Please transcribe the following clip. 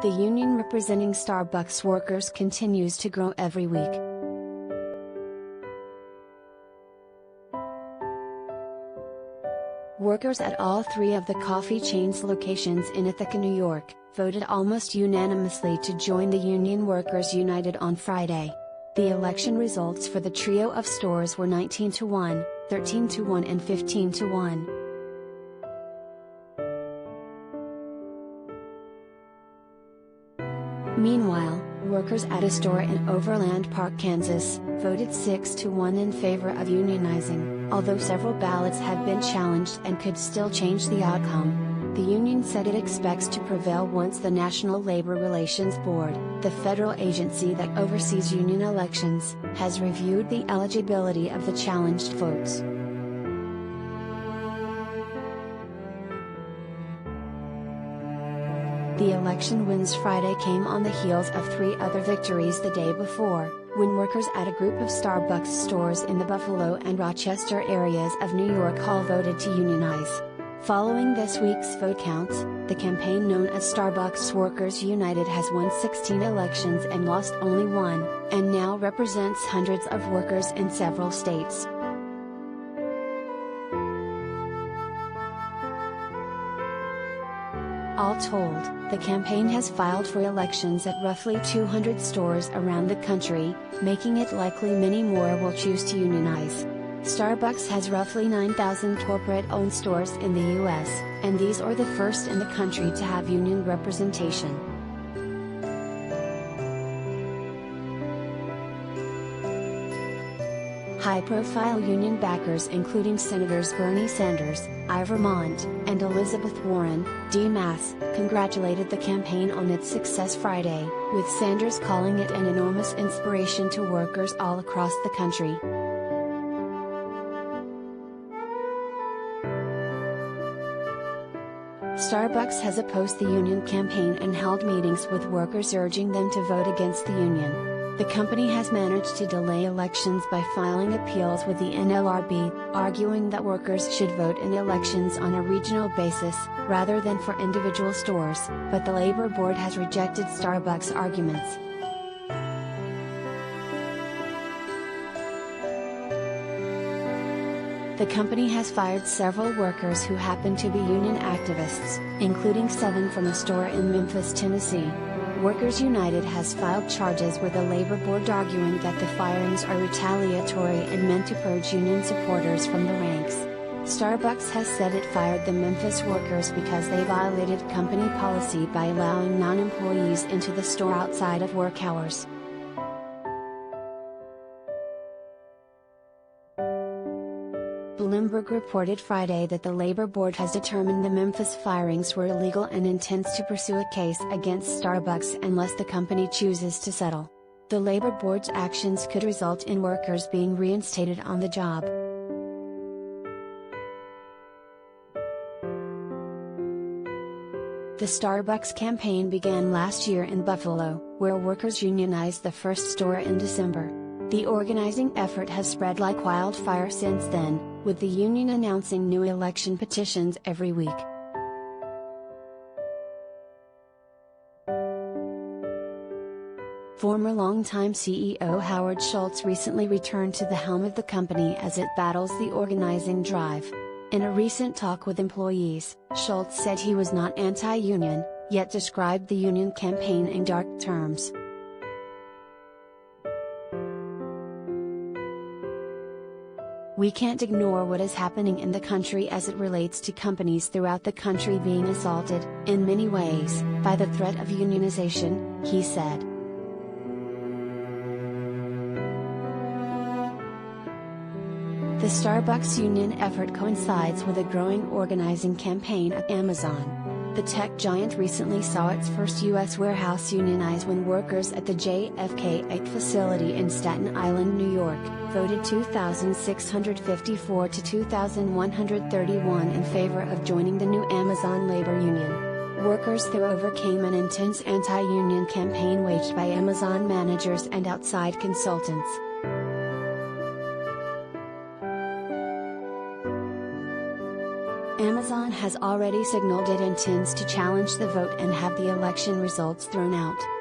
The union representing Starbucks workers continues to grow every week. Workers at all three of the coffee chain's locations in Ithaca, New York, voted almost unanimously to join the Union Workers United on Friday. The election results for the trio of stores were 19-1, 13-1 and 15-1. Meanwhile, workers at a store in Overland Park, Kansas, voted 6-1 in favor of unionizing, although several ballots have been challenged and could still change the outcome. The union said it expects to prevail once the National Labor Relations Board, the federal agency that oversees union elections, has reviewed the eligibility of the challenged votes. The election wins Friday came on the heels of three other victories the day before, when workers at a group of Starbucks stores in the Buffalo and Rochester areas of New York all voted to unionize. Following this week's vote counts, the campaign known as Starbucks Workers United has won 16 elections and lost only one, and now represents hundreds of workers in several states. All told, the campaign has filed for elections at roughly 200 stores around the country, making it likely many more will choose to unionize. Starbucks has roughly 9,000 corporate-owned stores in the U.S., and these are the first in the country to have union representation. High-profile union backers including Senators Bernie Sanders, Ivor Vermont, and Elizabeth Warren, D.M.A.S., congratulated the campaign on its success Friday, with Sanders calling it an enormous inspiration to workers all across the country. Starbucks has opposed the union campaign and held meetings with workers urging them to vote against the union. The company has managed to delay elections by filing appeals with the NLRB, arguing that workers should vote in elections on a regional basis, rather than for individual stores, but the Labor Board has rejected Starbucks' arguments. The company has fired several workers who happen to be union activists, including 7 from a store in Memphis, Tennessee. Workers United has filed charges with the Labor Board arguing that the firings are retaliatory and meant to purge union supporters from the ranks. Starbucks has said it fired the Memphis workers because they violated company policy by allowing non-employees into the store outside of work hours. Bloomberg reported Friday that the Labor Board has determined the Memphis firings were illegal and intends to pursue a case against Starbucks unless the company chooses to settle. The Labor Board's actions could result in workers being reinstated on the job. The Starbucks campaign began last year in Buffalo, where workers unionized the first store in December. The organizing effort has spread like wildfire since then, with the union announcing new election petitions every week. Former longtime CEO Howard Schultz recently returned to the helm of the company as it battles the organizing drive. In a recent talk with employees, Schultz said he was not anti-union, yet described the union campaign in dark terms. We can't ignore what is happening in the country as it relates to companies throughout the country being assaulted, in many ways, by the threat of unionization, he said. The Starbucks union effort coincides with a growing organizing campaign at Amazon. The tech giant recently saw its first U.S. warehouse unionize when workers at the JFK 8 facility in Staten Island, New York, voted 2,654 to 2,131 in favor of joining the new Amazon labor union. Workers there overcame an intense anti-union campaign waged by Amazon managers and outside consultants. Amazon has already signaled it intends to challenge the vote and have the election results thrown out.